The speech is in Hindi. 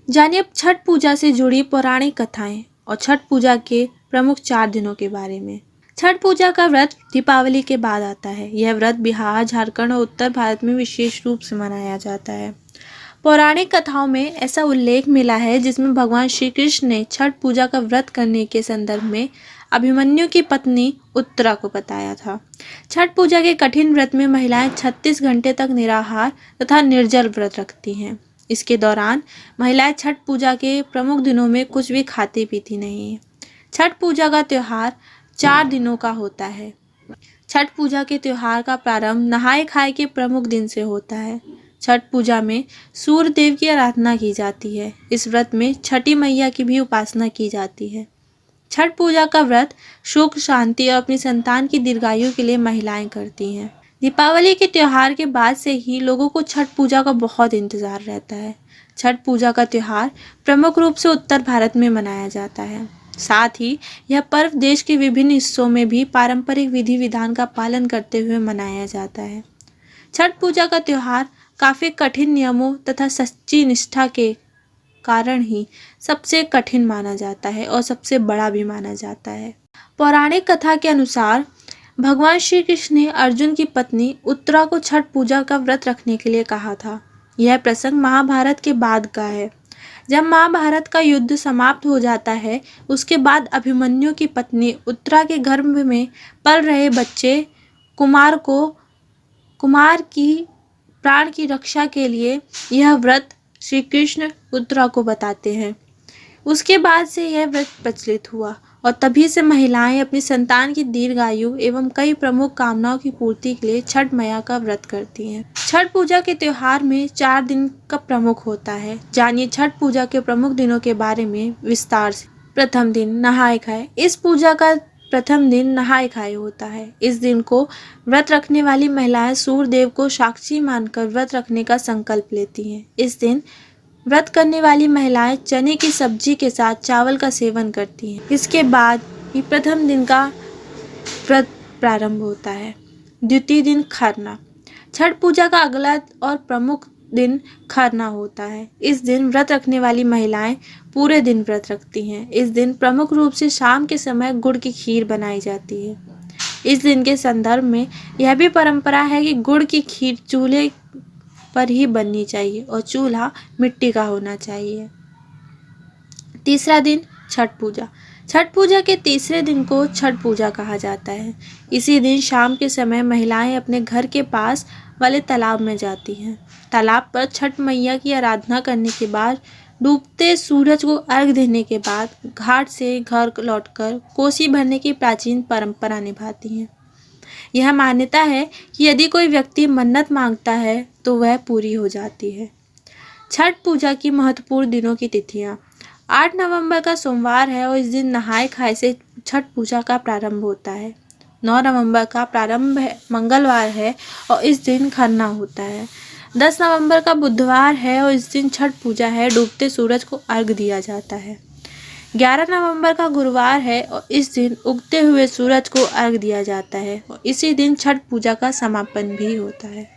जानिए अब छठ पूजा से जुड़ी पौराणिक कथाएं और छठ पूजा के प्रमुख 4 दिनों के बारे में। छठ पूजा का व्रत दीपावली के बाद आता है। यह व्रत बिहार, झारखंड और उत्तर भारत में विशेष रूप से मनाया जाता है। पौराणिक कथाओं में ऐसा उल्लेख मिला है जिसमें भगवान श्री कृष्ण ने छठ पूजा का व्रत करने के संदर्भ में अभिमन्यु की पत्नी उत्तरा को बताया था। छठ पूजा के कठिन व्रत में महिलाएं 36 घंटे तक निराहार तथा निर्जल व्रत रखती हैं। इसके दौरान महिलाएं छठ पूजा के प्रमुख दिनों में कुछ भी खाती पीती नहीं है। छठ पूजा का त्यौहार 4 दिनों का होता है। छठ पूजा के त्यौहार का प्रारंभ नहाय खाए के प्रमुख दिन से होता है। छठ पूजा में सूर्य देव की आराधना की जाती है। इस व्रत में छठी मैया की भी उपासना की जाती है। छठ पूजा का व्रत सुख, शांति और अपनी संतान की दीर्घायु के लिए महिलाएं करती हैं। दीपावली के त्यौहार के बाद से ही लोगों को छठ पूजा का बहुत इंतजार रहता है। छठ पूजा का त्यौहार प्रमुख रूप से उत्तर भारत में मनाया जाता है। साथ ही यह पर्व देश के विभिन्न हिस्सों में भी पारंपरिक विधि विधान का पालन करते हुए मनाया जाता है। छठ पूजा का त्यौहार काफ़ी कठिन नियमों तथा सच्ची निष्ठा के कारण ही सबसे कठिन माना जाता है और सबसे बड़ा भी माना जाता है। पौराणिक कथा के अनुसार भगवान श्री कृष्ण ने अर्जुन की पत्नी उत्तरा को छठ पूजा का व्रत रखने के लिए कहा था। यह प्रसंग महाभारत के बाद का है। जब महाभारत का युद्ध समाप्त हो जाता है, उसके बाद अभिमन्यु की पत्नी उत्तरा के गर्भ में पल रहे बच्चे कुमार की प्राण की रक्षा के लिए यह व्रत श्री कृष्ण उत्तरा को बताते हैं। उसके बाद से यह व्रत प्रचलित हुआ और तभी से महिलाएं अपनी संतान की दीर्घायु एवं कई प्रमुख कामनाओं की पूर्ति के लिए छठ मैया का व्रत करती हैं। छठ पूजा के त्यौहार में 4 दिन का प्रमुख होता है। जानिए छठ पूजा के प्रमुख दिनों के बारे में विस्तार से। प्रथम दिन नहाय खाए। इस पूजा का प्रथम दिन नहाय खाए होता है। इस दिन को व्रत रखने वाली महिलाएं सूर्य देव को साक्षी मानकर व्रत रखने का संकल्प लेती हैं। इस दिन व्रत करने वाली महिलाएं चने की सब्जी के साथ चावल का सेवन करती हैं। इसके बाद ही प्रथम दिन का व्रत प्रारंभ होता है। द्वितीय दिन खरना। छठ पूजा का अगला और प्रमुख दिन खरना होता है। इस दिन व्रत रखने वाली महिलाएं पूरे दिन व्रत रखती हैं। इस दिन प्रमुख रूप से शाम के समय गुड़ की खीर बनाई जाती है। इस दिन के संदर्भ में यह भी परंपरा है कि गुड़ की खीर चूल्हे पर ही बननी चाहिए और चूल्हा मिट्टी का होना चाहिए। तीसरा दिन छठ पूजा। छठ पूजा के तीसरे दिन को छठ पूजा कहा जाता है। इसी दिन शाम के समय महिलाएं अपने घर के पास वाले तालाब में जाती हैं। तालाब पर छठ मैया की आराधना करने के बाद डूबते सूरज को अर्घ देने के बाद घाट से घर लौटकर कोसी भरने की प्राचीन परंपरा निभाती हैं। यह मान्यता है कि यदि कोई व्यक्ति मन्नत मांगता है तो वह पूरी हो जाती है। छठ पूजा की महत्वपूर्ण दिनों की तिथियां। 8 नवंबर का सोमवार है और इस दिन नहाय खाए से छठ पूजा का प्रारंभ होता है। 9 नवंबर का प्रारंभ मंगलवार है और इस दिन खरना होता है। 10 नवंबर का बुधवार है और इस दिन छठ पूजा है। डूबते सूरज को अर्घ दिया जाता है। 11 नवंबर का गुरुवार है और इस दिन उगते हुए सूरज को अर्घ दिया जाता है और इसी दिन छठ पूजा का समापन भी होता है।